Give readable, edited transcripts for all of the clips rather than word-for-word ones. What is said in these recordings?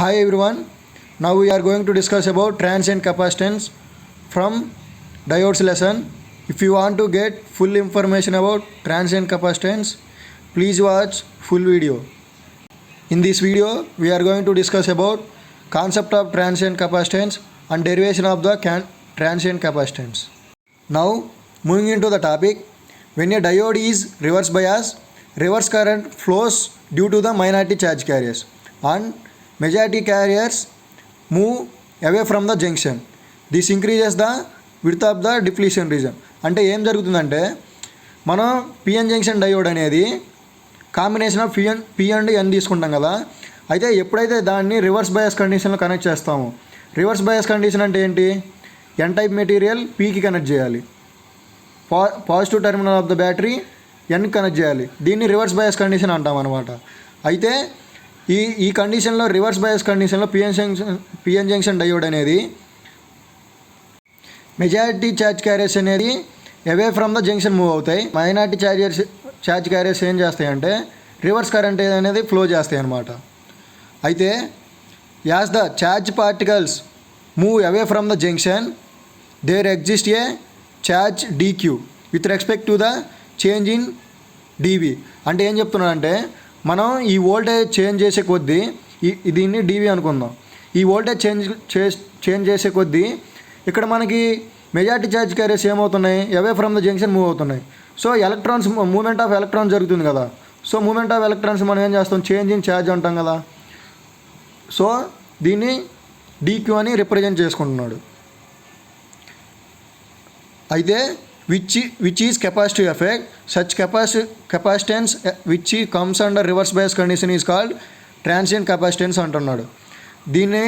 Hi everyone. Now we are going to discuss about transient capacitance from diodes lesson. If you want to get full information about transient capacitance, please watch full video. In this video, we are going to discuss about concept of transient capacitance and derivation of the transient capacitance. Now, moving into the topic, when a diode is reverse bias, reverse current flows due to the minority charge carriers and majority carriers move away from the junction. This increases the width of the depletion region. అంటే ఏం జరుగుతుందంటే మనం PN junction diode అనేది combination of P and N తీసుకుంటాం కదా. అయితే ఎప్పుడైతే దాన్ని రివర్స్ బయాస్ కండిషన్లో కనెక్ట్ చేస్తామో, రివర్స్ బయాస్ కండిషన్ అంటే ఏంటి, ఎన్ టైప్ మెటీరియల్ పీకి కనెక్ట్ చేయాలి, positive terminal of the battery ఎన్కి కనెక్ట్ చేయాలి. దీన్ని రివర్స్ బయాస్ కండిషన్ అంటాం అనమాట. అయితే ఈ కండిషన్లో రివర్స్ బయాస్ కండిషన్లో పిఎన్ జంక్షన్ డయోడ్ అనేది మెజారిటీ ఛార్జ్ క్యారియర్స్ అనేది away from the junction move అవుతాయి. మైనారిటీ ఛార్జ్ క్యారియర్స్ ఏం చేస్తాయంటే రివర్స్ కరెంట్ అనేది ఫ్లో చేస్తాయి అన్నమాట. అయితే as the charge particles move away from the junction there exist a charge D Q with respect to the change in D V. అంటే ఏం చెప్తున్నానంటే మనం ఈ వోల్టేజ్ చేంజ్ చేసే కొద్దీ దీన్ని డీవీ అనుకుందాం. ఈ వోల్టేజ్ చేంజ్ చేసే కొద్దీ ఇక్కడ మనకి మెజారిటీ ఛార్జ్ క్యారియర్స్ ఏమవుతున్నాయి, away from the junction move అవుతున్నాయి. So electrons movement of electrons జరుగుతుంది కదా. సో మూమెంట్ ఆఫ్ ఎలక్ట్రాన్స్ మనం ఏం చేస్తాం, చేంజ్ ఇన్ ఛార్జ్ అంటాం కదా. సో దీన్ని డీక్యూ అని రిప్రజెంట్ చేసుకుంటున్నాడు. అయితే which is capacitive effect. Such capacitance which comes under reverse bias condition is called transient capacitance అంటున్నాడు. దీన్ని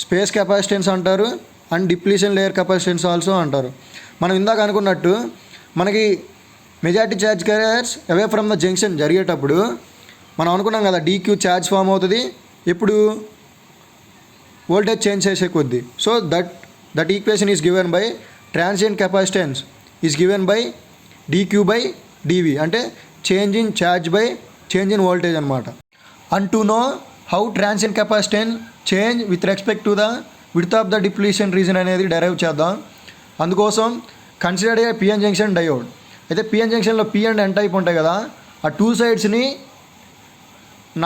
స్పేస్ కెపాసిటెన్స్ అంటారు and depletion layer capacitance also అంటారు. మనం ఇందాక అనుకున్నట్టు మనకి majority charge carriers away from the junction జరిగేటప్పుడు మనం అనుకున్నాం కదా, డీక్యూ ఛార్జ్ ఫామ్ అవుతుంది ఎప్పుడు వోల్టేజ్ చేంజ్ చేసే కొద్దీ. So that equation is given by transient capacitance is given by dq by dv, అంటే change in charge by change in voltage అనమాట. And to know how transient capacitance change with respect to the width of the depletion region అనేది derive చేద్దాం. అందుకోసం considered a PN junction diode. అయితే PN జంక్షన్లో P and N type ఉంటాయి కదా, ఆ two సైడ్స్ని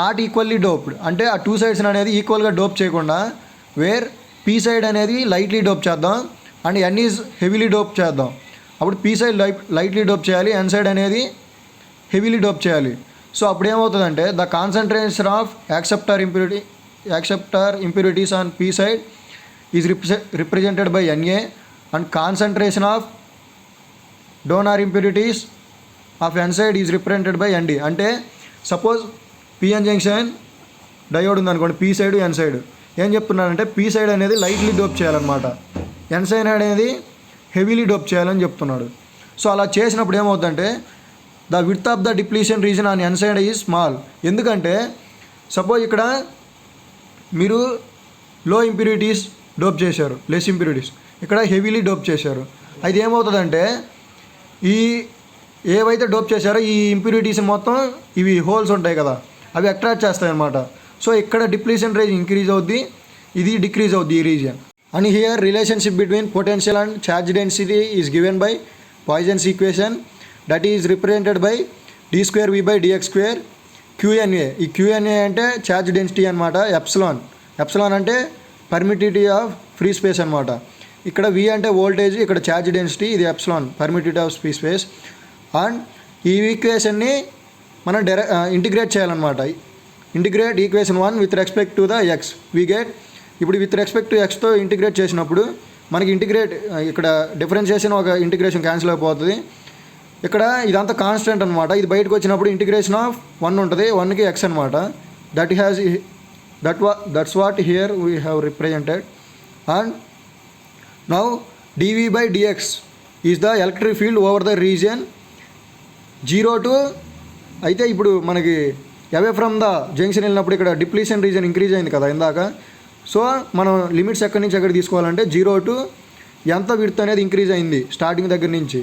నాట్ ఈక్వల్లీ డోప్డ్, అంటే ఆ టూ సైడ్స్ అనేది ఈక్వల్గా డోప్ చేయకుండా వేర్ పి సైడ్ అనేది లైట్లీ డోప్ చేద్దాం and N is heavily dope చేద్దాం. అప్పుడు పీ సైడ్ లైట్లీ డోప్ చేయాలి, ఎన్ సైడ్ అనేది హెవీలీ డోప్ చేయాలి. సో అప్పుడు ఏమవుతుందంటే the concentration of acceptor impurities on P side is represented by NA and concentration of donor impurities of N side is represented by ND. అంటే suppose PN junction diode ఉందనుకోండి, P side N side. ఏం చెప్తున్నానంటే P side అనేది lightly dope చేయాలన్నమాట, N side అనేది heavily dope చేయాలని చెప్తున్నాడు. So అలా చేసినప్పుడు ఏమవుతుందంటే the width of the depletion region on N side is small. ఎందుకంటే సపోజ్ ఇక్కడ మీరు లో ఇంప్యూరిటీస్ డోప్ చేశారు, లెస్ ఇంప్యూరిటీస్ ఇక్కడ హెవీలీ డోప్ చేశారు. అయితే ఏమవుతుందంటే ఈ ఏవైతే డోప్ చేశారో ఈ ఇంప్యూరిటీస్ మొత్తం ఇవి హోల్స్ ఉంటాయి కదా, అవి అట్రాక్ట్ చేస్తాయి అన్నమాట. సో ఇక్కడ డిప్లీషన్ రేంజ్ ఇంక్రీజ్ అవుద్ది, ఇది డిక్రీజ్ అవుద్ది ఈ region. And here relationship between potential and charge density is given by Poisson's equation, that is represented by d square v by dx square QNA. ఈ QNA అంటే charge density అనమాట. Epsilon అంటే permittivity of free space అనమాట. ఇక్కడ V అంటే voltage, ఇక్కడ charge density, ఇది epsilon permittivity of free space. And ఈ ఈక్వేషన్ని మనం ఇంటిగ్రేట్ చేయాలన్నమాట. Integrate equation 1 with respect to the X we get. ఇప్పుడు విత్ రెస్పెక్ట్ టు ఎక్స్తో ఇంటిగ్రేట్ చేసినప్పుడు మనకి ఇక్కడ డిఫరెన్షియేషన్ ఒక ఇంటిగ్రేషన్ క్యాన్సిల్ అయిపోతుంది. ఇక్కడ ఇదంతా కాన్స్టెంట్ అనమాట. ఇది బయటకు వచ్చినప్పుడు ఇంటిగ్రేషన్ ఆఫ్ 1 ఉంటుంది, 1కి ఎక్స్ అనమాట. That's what here we have represented. And now dv by dx is the electric field over the region 0 to. అయితే ఇప్పుడు మనకి అవే ఫ్రమ్ ద జంక్షన్ వెళ్ళినప్పుడు ఇక్కడ డిప్లీషన్ రీజన్ ఇంక్రీజ్ అయింది కదా ఇందాక. సో మనం లిమిట్స్ ఎక్కడి నుంచి ఎక్కడ తీసుకోవాలంటే 0 to ఎంత విడ్త్ అనేది ఇంక్రీజ్ అయింది స్టార్టింగ్ దగ్గర నుంచి.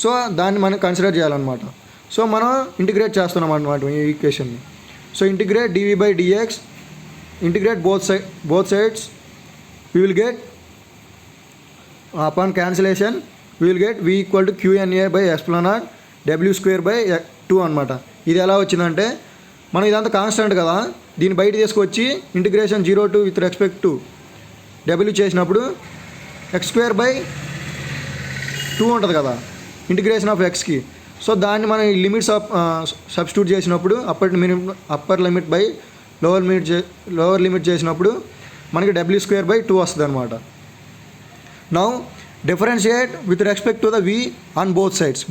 సో దాన్ని మనం కన్సిడర్ చేయాలన్నమాట. సో మనం ఇంటిగ్రేట్ చేస్తున్నాం అన్నమాట ఈ ఈక్వేషన్ని. So integrate dv by dx integrate both sides, we will get, upon cancellation, we will get v equal to qna by epsilon naught w square by 2 అనమాట. ఇది ఎలా వచ్చిందంటే మనం ఇదంతా కాన్స్టెంట్ కదా, దీన్ని బయట తీసుకొచ్చి integration 0 to with respect to w చేసినప్పుడు x స్క్వేర్ బై 2 ఉంటుంది కదా ఇంటిగ్రేషన్ ఆఫ్ ఎక్స్కి. సో దాన్ని మనం ఈ లిమిట్స్ ఆఫ్ సబ్స్టిట్యూట్ చేసినప్పుడు upper limit by lower limit చేసినప్పుడు మనకి w స్క్వేర్ బై 2 వస్తుంది అనమాట. Now differentiate with respect to the v on both sides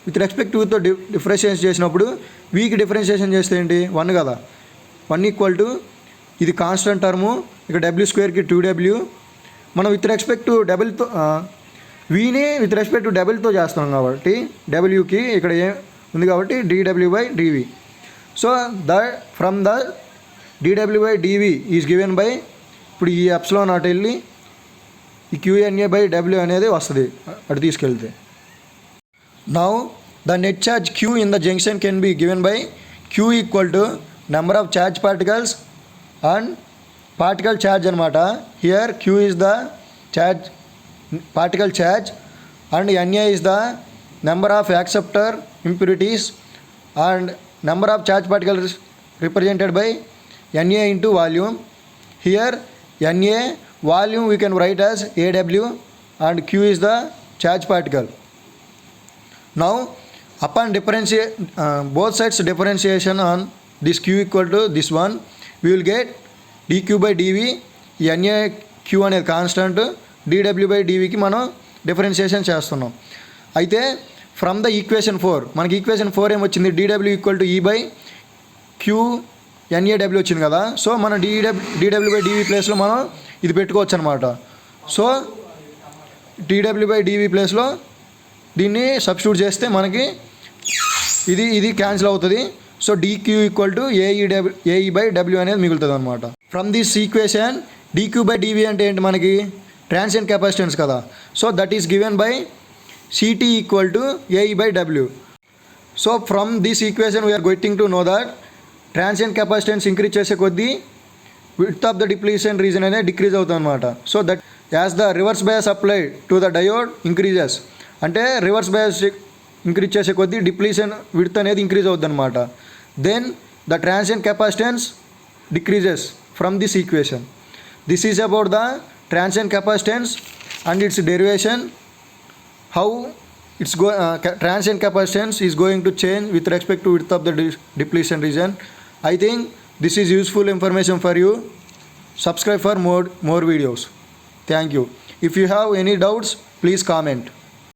with respect to తో డిఫరెన్షియేషన్ చేసినప్పుడు vకి డిఫరెన్షియేషన్ చేస్తే ఏంటి 1 కదా, 1 ఈక్వల్ టు ఇది కాన్స్టెంట్ టర్ము, ఇక w స్క్వేర్కి 2w. మనం విత్ రెస్పెక్ట్ టు డబుల్తో వీని విత్ రెస్పెక్ట్ టు డబుల్తో చేస్తున్నాం కాబట్టి డబ్ల్యూకి ఇక్కడ ఏ ఉంది కాబట్టి dw by dv. So from the dw by dv is given by, ఇప్పుడు ఈ ఎప్సిలాన్ అటు వెళ్ళి ఈ qna బై w అనేది వస్తుంది అటు తీసుకెళ్తే. Now the net charge q in the junction can be given by q equal to number of charge particles and particle charge అనమాట. Here q is the charge particle charge and Na is the number of acceptor impurities and number of charge particles represented by Na into volume. Here Na volume we can write as AW and Q is the charge particle. Now upon both sides differentiation on this Q equal to this one, we will get dq by dv. Na Q అనేది constant, dw by dvకి మనం differentiation చేస్తున్నాం. అయితే from the equation 4 మనకి equation 4 ఏమొచ్చింది, dw equal to ఈ by queue ఎన్ఏడబ్ల్యూ వచ్చింది కదా. So మనం dw బై dv ప్లేస్లో మనం ఇది పెట్టుకోవచ్చు అనమాట. సో dw బై dv ప్లేస్లో దీన్ని సబ్స్టిట్యూట్ చేస్తే మనకి ఇది క్యాన్సిల్ అవుతుంది. So dq equal to A E by W అనేది మిగులుతుంది అనమాట. From this equation dq by dv అంటే ఏంటి, మనకి ట్రాన్సియెంట్ కెపాసిటెన్స్ కదా. So that is given by CT equal to A E by W. So from this equation we're going to know that transient capacitance increase చేసే కొద్దీ width of the depletion region అనేది decrease అవుతుంది అనమాట. So that as the reverse bias applied to the diode increases, అంటే reverse bias increase చేసే కొద్దీ depletion width అనేది increase అవుతుంది అనమాట. Then the transient capacitance decreases from this equation. This is about the transient capacitance and its derivation, how transient capacitance is going to change with respect to width of the depletion region. I think this is useful information for you. Subscribe for more videos. Thank you. If you have any doubts, please comment.